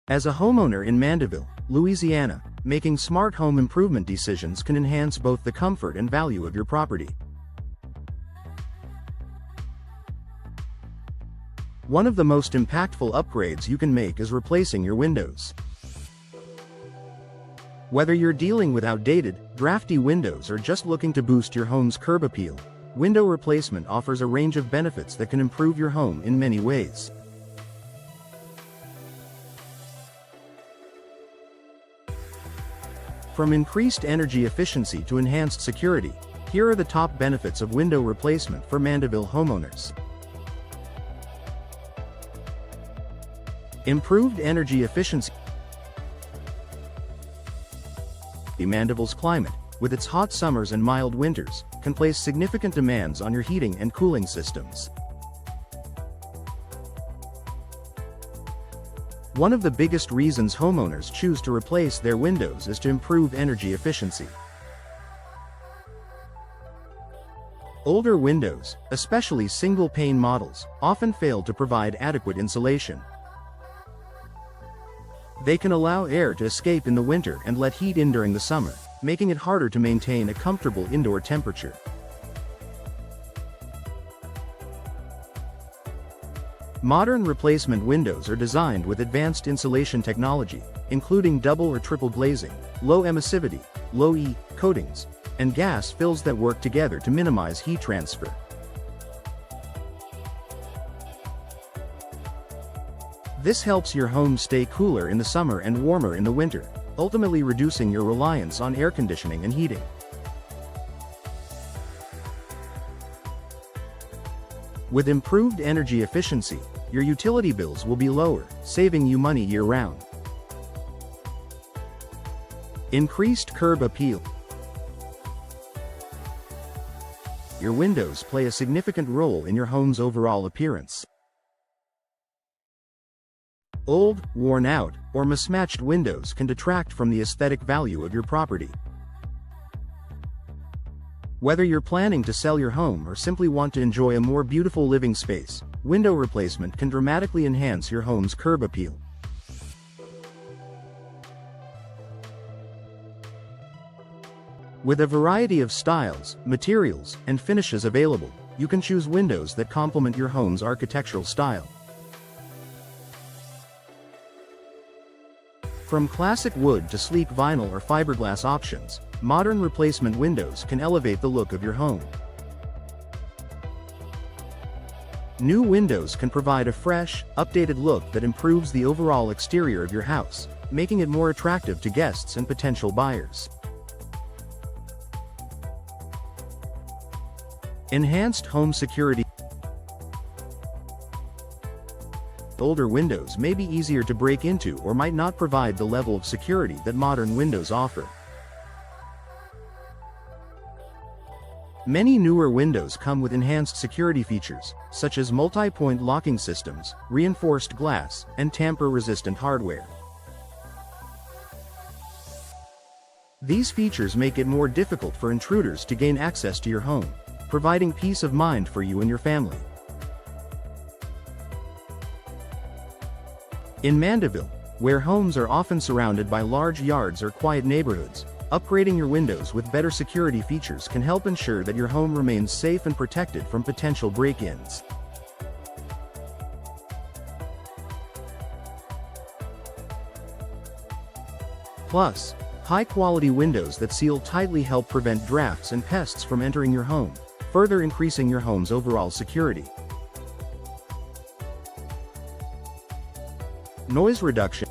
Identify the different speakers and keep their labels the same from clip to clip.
Speaker 1: As a homeowner in Mandeville, Louisiana, making smart home improvement decisions can enhance both the comfort and value of your property. One of the most impactful upgrades you can make is replacing your windows. Whether you're dealing with outdated, drafty windows or just looking to boost your home's curb appeal, window replacement offers a range of benefits that can improve your home in many ways. From increased energy efficiency to enhanced security, here are the top benefits of window replacement for Mandeville homeowners. Improved energy efficiency. Mandeville's climate, with its hot summers and mild winters, can place significant demands on your heating and cooling systems. One of the biggest reasons homeowners choose to replace their windows is to improve energy efficiency. Older windows, especially single-pane models, often fail to provide adequate insulation. They can allow air to escape in the winter and let heat in during the summer, making it harder to maintain a comfortable indoor temperature. Modern replacement windows are designed with advanced insulation technology, including double or triple glazing, low emissivity, low E coatings, and gas fills that work together to minimize heat transfer. This helps your home stay cooler in the summer and warmer in the winter, ultimately reducing your reliance on air conditioning and heating. With improved energy efficiency, your utility bills will be lower, saving you money year-round. Increased curb appeal. Your windows play a significant role in your home's overall appearance. Old, worn out, or mismatched windows can detract from the aesthetic value of your property. Whether you're planning to sell your home or simply want to enjoy a more beautiful living space, window replacement can dramatically enhance your home's curb appeal. With a variety of styles, materials, and finishes available, you can choose windows that complement your home's architectural style. From classic wood to sleek vinyl or fiberglass options, modern replacement windows can elevate the look of your home. New windows can provide a fresh, updated look that improves the overall exterior of your house, making it more attractive to guests and potential buyers. Enhanced home security. Older windows may be easier to break into or might not provide the level of security that modern windows offer. Many newer windows come with enhanced security features, such as multi-point locking systems, reinforced glass, and tamper-resistant hardware. These features make it more difficult for intruders to gain access to your home, providing peace of mind for you and your family. In Mandeville, where homes are often surrounded by large yards or quiet neighborhoods, upgrading your windows with better security features can help ensure that your home remains safe and protected from potential break-ins. Plus, high-quality windows that seal tightly help prevent drafts and pests from entering your home, further increasing your home's overall security. Noise reduction.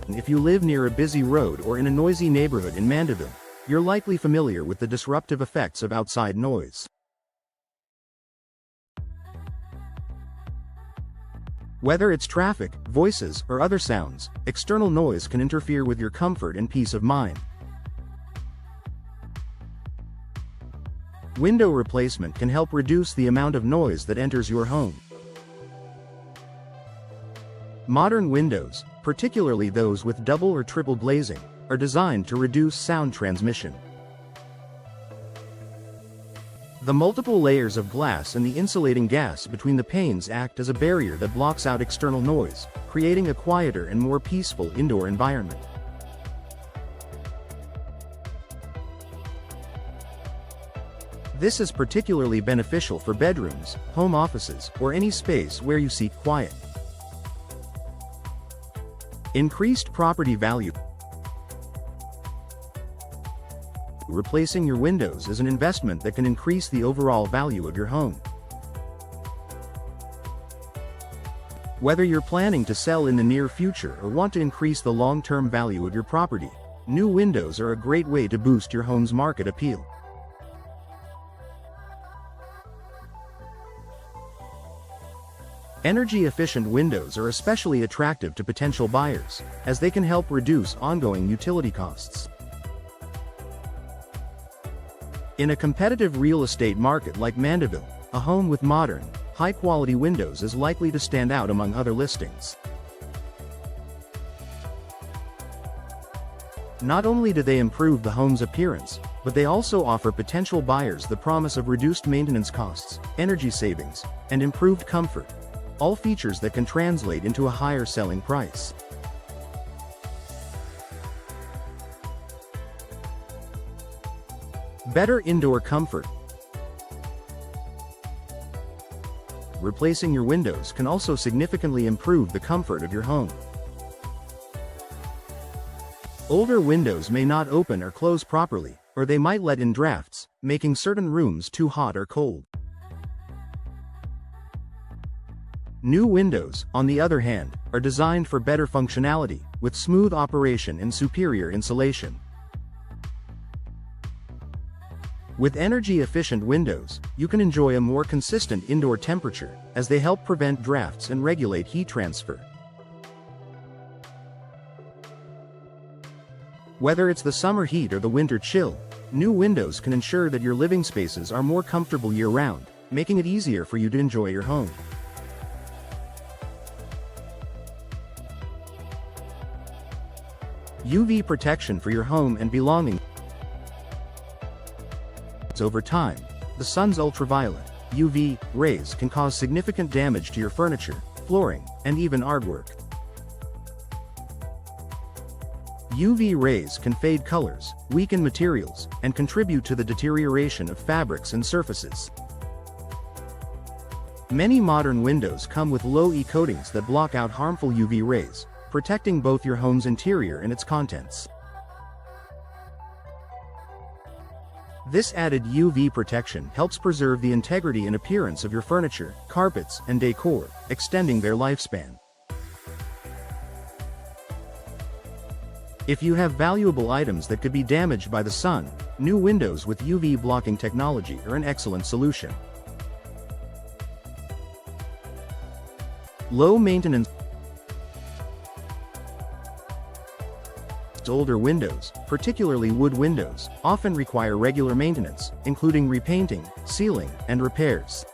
Speaker 1: If you live near a busy road or in a noisy neighborhood in Mandeville, you're likely familiar with the disruptive effects of outside noise. Whether it's traffic, voices, or other sounds, external noise can interfere with your comfort and peace of mind. Window replacement can help reduce the amount of noise that enters your home. Modern windows, particularly those with double or triple glazing, are designed to reduce sound transmission. The multiple layers of glass and the insulating gas between the panes act as a barrier that blocks out external noise, creating a quieter and more peaceful indoor environment. This is particularly beneficial for bedrooms, home offices, or any space where you seek quiet. Increased property value. Replacing your windows is an investment that can increase the overall value of your home. Whether you're planning to sell in the near future or want to increase the long-term value of your property, new windows are a great way to boost your home's market appeal. Energy-efficient windows are especially attractive to potential buyers, as they can help reduce ongoing utility costs. In a competitive real estate market like Mandeville, a home with modern, high-quality windows is likely to stand out among other listings. Not only do they improve the home's appearance, but they also offer potential buyers the promise of reduced maintenance costs, energy savings, and improved comfort, all features that can translate into a higher selling price. Better indoor comfort. Replacing your windows can also significantly improve the comfort of your home. Older windows may not open or close properly, or they might let in drafts, making certain rooms too hot or cold. New windows, on the other hand, are designed for better functionality, with smooth operation and superior insulation. With energy-efficient windows, you can enjoy a more consistent indoor temperature, as they help prevent drafts and regulate heat transfer. Whether it's the summer heat or the winter chill, new windows can ensure that your living spaces are more comfortable year-round, making it easier for you to enjoy your home. UV protection for your home and belongings. Over time, the sun's ultraviolet, UV, rays can cause significant damage to your furniture, flooring, and even artwork. UV rays can fade colors, weaken materials, and contribute to the deterioration of fabrics and surfaces. Many modern windows come with low-E coatings that block out harmful UV rays, protecting both your home's interior and its contents. This added UV protection helps preserve the integrity and appearance of your furniture, carpets, and decor, extending their lifespan. If you have valuable items that could be damaged by the sun, new windows with UV blocking technology are an excellent solution. Low maintenance. Older windows, particularly wood windows, often require regular maintenance, including repainting, sealing, and repairs.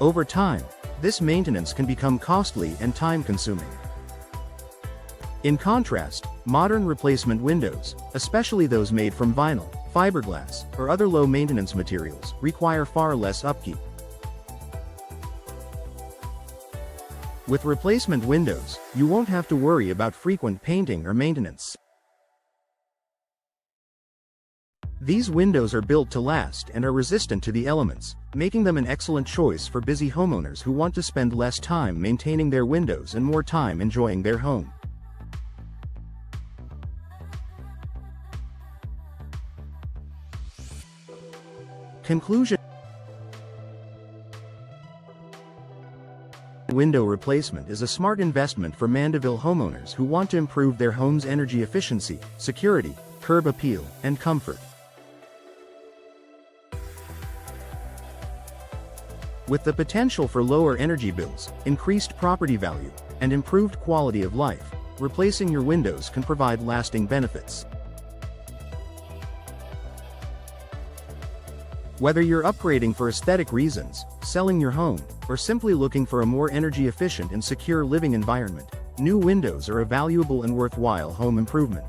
Speaker 1: Over time, this maintenance can become costly and time-consuming. In contrast, modern replacement windows, especially those made from vinyl, fiberglass, or other low-maintenance materials, require far less upkeep. With replacement windows, you won't have to worry about frequent painting or maintenance. These windows are built to last and are resistant to the elements, making them an excellent choice for busy homeowners who want to spend less time maintaining their windows and more time enjoying their home. Conclusion. Window replacement is a smart investment for Mandeville homeowners who want to improve their home's energy efficiency, security, curb appeal, and comfort. With the potential for lower energy bills, increased property value, and improved quality of life, replacing your windows can provide lasting benefits. Whether you're upgrading for aesthetic reasons, selling your home, or simply looking for a more energy-efficient and secure living environment, new windows are a valuable and worthwhile home improvement.